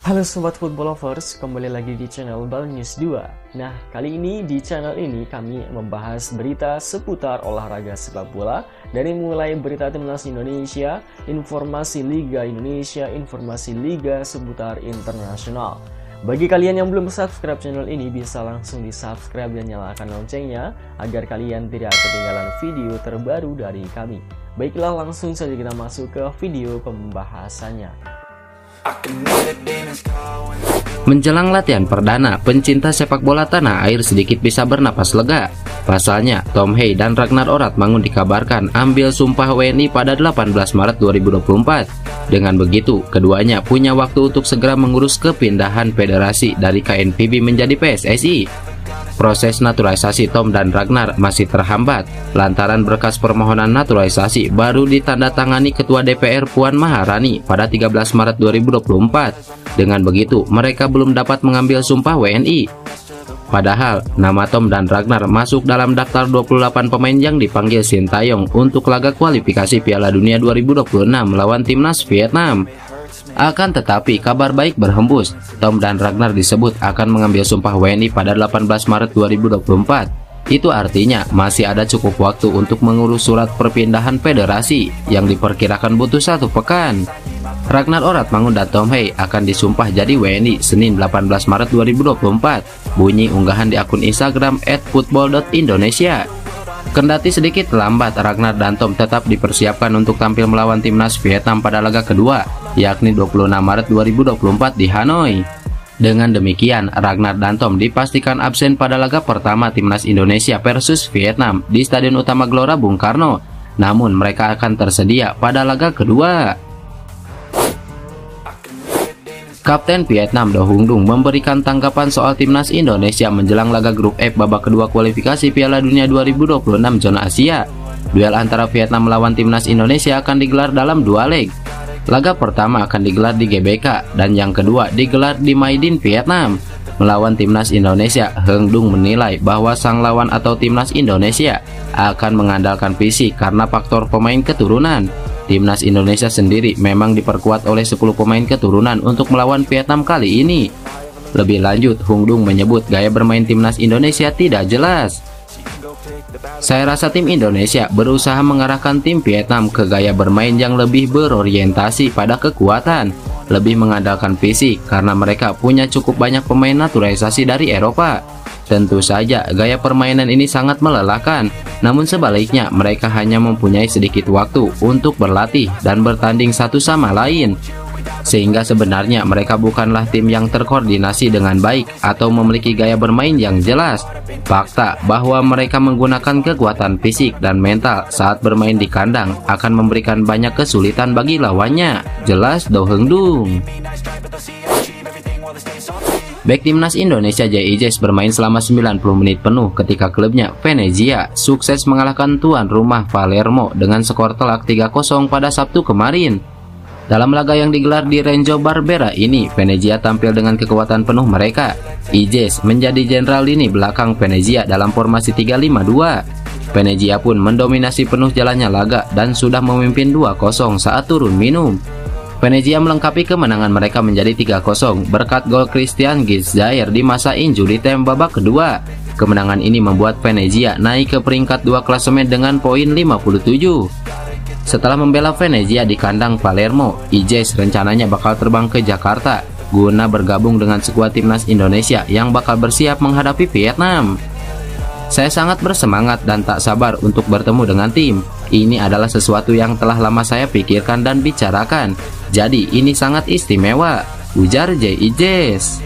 Halo Sobat Football Lovers, kembali lagi di channel Bal News 2. Nah, kali ini di channel ini kami membahas berita seputar olahraga sepak bola. Dari mulai berita timnas Indonesia, informasi Liga Indonesia, informasi Liga seputar internasional. Bagi kalian yang belum subscribe channel ini, bisa langsung di subscribe dan nyalakan loncengnya agar kalian tidak ketinggalan video terbaru dari kami. Baiklah, langsung saja kita masuk ke video pembahasannya. Menjelang latihan perdana, pencinta sepak bola tanah air sedikit bisa bernapas lega. Pasalnya, Tom Hey dan Ragnar Oratmangun dikabarkan ambil sumpah WNI pada 18 Maret 2024. Dengan begitu, keduanya punya waktu untuk segera mengurus kepindahan federasi dari KNVB menjadi PSSI. Proses naturalisasi Tom dan Ragnar masih terhambat lantaran berkas permohonan naturalisasi baru ditandatangani Ketua DPR Puan Maharani pada 13 Maret 2024. Dengan begitu, mereka belum dapat mengambil sumpah WNI. Padahal, nama Tom dan Ragnar masuk dalam daftar 28 pemain yang dipanggil Sintayong untuk laga kualifikasi Piala Dunia 2026 melawan timnas Vietnam. Akan tetapi, kabar baik berhembus. Tom dan Ragnar disebut akan mengambil sumpah WNI pada 18 Maret 2024. Itu artinya masih ada cukup waktu untuk mengurus surat perpindahan federasi yang diperkirakan butuh 1 pekan. Ragnar Oratmangun dan Tom Hey akan disumpah jadi WNI Senin 18 Maret 2024. Bunyi unggahan di akun Instagram @football.indonesia. Kendati sedikit lambat, Ragnar dan Tom tetap dipersiapkan untuk tampil melawan timnas Vietnam pada laga kedua, yakni 26 Maret 2024 di Hanoi. Dengan demikian, Ragnar dan Tom dipastikan absen pada laga pertama timnas Indonesia versus Vietnam di Stadion Utama Gelora Bung Karno. Namun mereka akan tersedia pada laga kedua. Kapten Vietnam Do Hung Dung memberikan tanggapan soal timnas Indonesia menjelang laga grup F babak kedua kualifikasi Piala Dunia 2026 zona Asia. Duel antara Vietnam melawan timnas Indonesia akan digelar dalam 2 leg. Laga pertama akan digelar di GBK dan yang kedua digelar di Maidin, Vietnam. Melawan timnas Indonesia, Hung Dung menilai bahwa sang lawan atau timnas Indonesia akan mengandalkan fisik karena faktor pemain keturunan. Timnas Indonesia sendiri memang diperkuat oleh 10 pemain keturunan untuk melawan Vietnam kali ini. Lebih lanjut, Hung Dung menyebut gaya bermain timnas Indonesia tidak jelas. Saya rasa tim Indonesia berusaha mengarahkan tim Vietnam ke gaya bermain yang lebih berorientasi pada kekuatan, lebih mengandalkan fisik karena mereka punya cukup banyak pemain naturalisasi dari Eropa. Tentu saja gaya permainan ini sangat melelahkan, namun sebaliknya mereka hanya mempunyai sedikit waktu untuk berlatih dan bertanding satu sama lain. Sehingga sebenarnya mereka bukanlah tim yang terkoordinasi dengan baik atau memiliki gaya bermain yang jelas. Fakta bahwa mereka menggunakan kekuatan fisik dan mental saat bermain di kandang akan memberikan banyak kesulitan bagi lawannya, jelas Do Hung Dung. Bek timnas Indonesia Jay Ijes bermain selama 90 menit penuh ketika klubnya Venezia sukses mengalahkan tuan rumah Palermo dengan skor telak 3-0 pada Sabtu kemarin. Dalam laga yang digelar di Renzo Barbera ini, Venezia tampil dengan kekuatan penuh mereka. Ijes menjadi jenderal lini belakang Venezia dalam formasi 3-5-2. Venezia pun mendominasi penuh jalannya laga dan sudah memimpin 2-0 saat turun minum. Venezia melengkapi kemenangan mereka menjadi 3-0 berkat gol Christian Gizair di masa injury time babak kedua. Kemenangan ini membuat Venezia naik ke peringkat 2 klasemen dengan poin 57. Setelah membela Venezia di kandang Palermo, Ijes rencananya bakal terbang ke Jakarta guna bergabung dengan skuad timnas Indonesia yang bakal bersiap menghadapi Vietnam. Saya sangat bersemangat dan tak sabar untuk bertemu dengan tim. Ini adalah sesuatu yang telah lama saya pikirkan dan bicarakan. Jadi ini sangat istimewa, ujar Jay Ijes.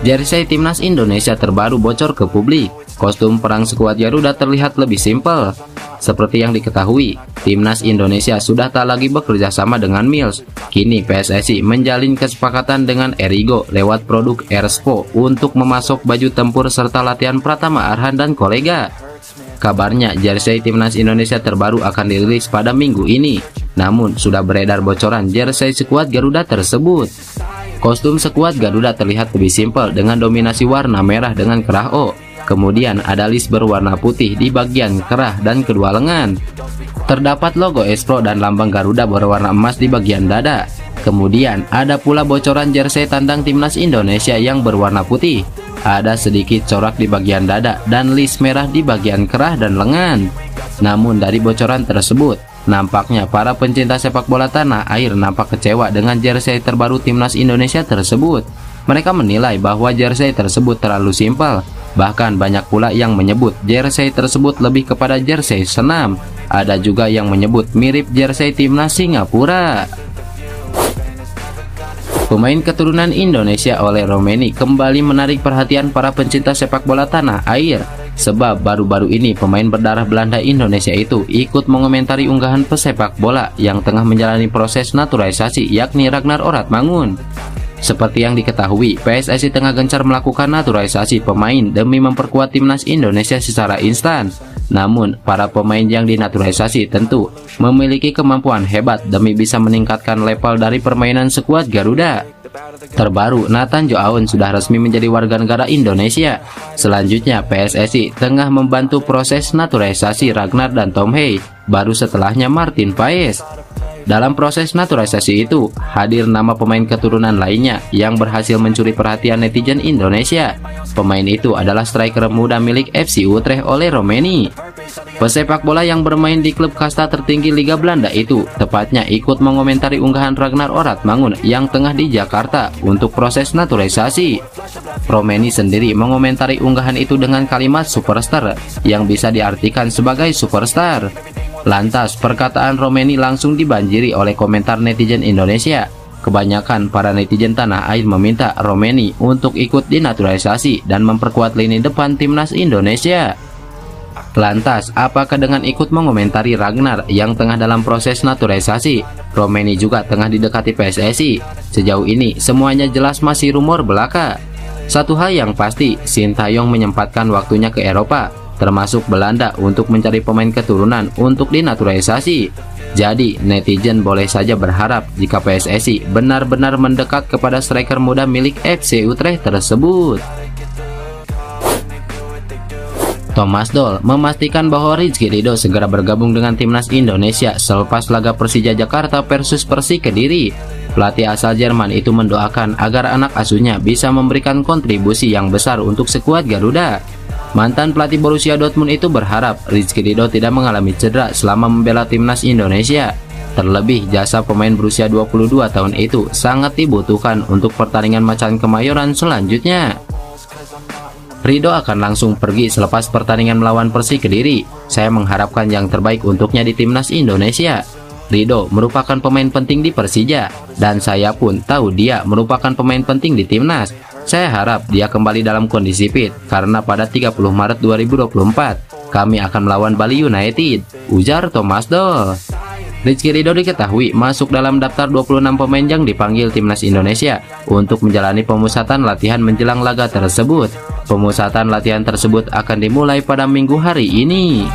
Jersey timnas Indonesia terbaru bocor ke publik. Kostum perang skuad Garuda terlihat lebih simpel. Seperti yang diketahui, timnas Indonesia sudah tak lagi bekerja sama dengan Mills. Kini PSSI menjalin kesepakatan dengan Erigo lewat produk Erspo untuk memasok baju tempur serta latihan Pratama Arhan dan kolega. Kabarnya jersey timnas Indonesia terbaru akan dirilis pada minggu ini. Namun sudah beredar bocoran jersey skuad Garuda tersebut. Kostum skuad Garuda terlihat lebih simpel dengan dominasi warna merah dengan kerah O. Kemudian ada list berwarna putih di bagian kerah dan kedua lengan. Terdapat logo Espro dan lambang Garuda berwarna emas di bagian dada. Kemudian ada pula bocoran jersey tandang timnas Indonesia yang berwarna putih. Ada sedikit corak di bagian dada dan list merah di bagian kerah dan lengan. Namun dari bocoran tersebut, nampaknya para pencinta sepak bola tanah air nampak kecewa dengan jersey terbaru timnas Indonesia tersebut. Mereka menilai bahwa jersey tersebut terlalu simpel. Bahkan banyak pula yang menyebut jersey tersebut lebih kepada jersey senam. Ada juga yang menyebut mirip jersey timnas Singapura. Pemain keturunan Indonesia Ole Roemeny kembali menarik perhatian para pencinta sepak bola tanah air. Sebab baru-baru ini pemain berdarah Belanda Indonesia itu ikut mengomentari unggahan pesepak bola yang tengah menjalani proses naturalisasi, yakni Ragnar Oratmangun. Seperti yang diketahui, PSSI tengah gencar melakukan naturalisasi pemain demi memperkuat timnas Indonesia secara instan. Namun, para pemain yang dinaturalisasi tentu memiliki kemampuan hebat demi bisa meningkatkan level dari permainan skuad Garuda. Terbaru, Nathan Joaon sudah resmi menjadi warga negara Indonesia. Selanjutnya, PSSI tengah membantu proses naturalisasi Ragnar dan Tom Hey, baru setelahnya Martin Paes. Dalam proses naturalisasi itu, hadir nama pemain keturunan lainnya yang berhasil mencuri perhatian netizen Indonesia. Pemain itu adalah striker muda milik FC Utrecht Ole Roemeny. Pesepak bola yang bermain di klub kasta tertinggi Liga Belanda itu tepatnya ikut mengomentari unggahan Ragnar Oratmangun yang tengah di Jakarta untuk proses naturalisasi. Roemeny sendiri mengomentari unggahan itu dengan kalimat superstar yang bisa diartikan sebagai superstar. Lantas, perkataan Roemeny langsung dibanjiri oleh komentar netizen Indonesia. Kebanyakan para netizen tanah air meminta Roemeny untuk ikut dinaturalisasi dan memperkuat lini depan timnas Indonesia. Lantas, apakah dengan ikut mengomentari Ragnar yang tengah dalam proses naturalisasi, Roemeny juga tengah didekati PSSI? Sejauh ini, semuanya jelas masih rumor belaka. Satu hal yang pasti, Sintayong menyempatkan waktunya ke Eropa, termasuk Belanda, untuk mencari pemain keturunan untuk dinaturalisasi. Jadi, netizen boleh saja berharap jika PSSI benar-benar mendekat kepada striker muda milik FC Utrecht tersebut. Thomas Doll memastikan bahwa Rizky Ridho segera bergabung dengan timnas Indonesia selepas laga Persija Jakarta versus Persik Kediri. Pelatih asal Jerman itu mendoakan agar anak asuhnya bisa memberikan kontribusi yang besar untuk skuad Garuda. Mantan pelatih Borussia Dortmund itu berharap Rizky Ridho tidak mengalami cedera selama membela timnas Indonesia. Terlebih, jasa pemain berusia 22 tahun itu sangat dibutuhkan untuk pertandingan Macan Kemayoran selanjutnya. Ridho akan langsung pergi selepas pertandingan melawan Persik Kediri. Saya mengharapkan yang terbaik untuknya di timnas Indonesia. Ridho merupakan pemain penting di Persija, dan saya pun tahu dia merupakan pemain penting di timnas. Saya harap dia kembali dalam kondisi fit, karena pada 30 Maret 2024 kami akan melawan Bali United, ujar Thomas Doll. Rizky Ridho diketahui masuk dalam daftar 26 pemain yang dipanggil timnas Indonesia untuk menjalani pemusatan latihan menjelang laga tersebut. Pemusatan latihan tersebut akan dimulai pada Minggu hari ini.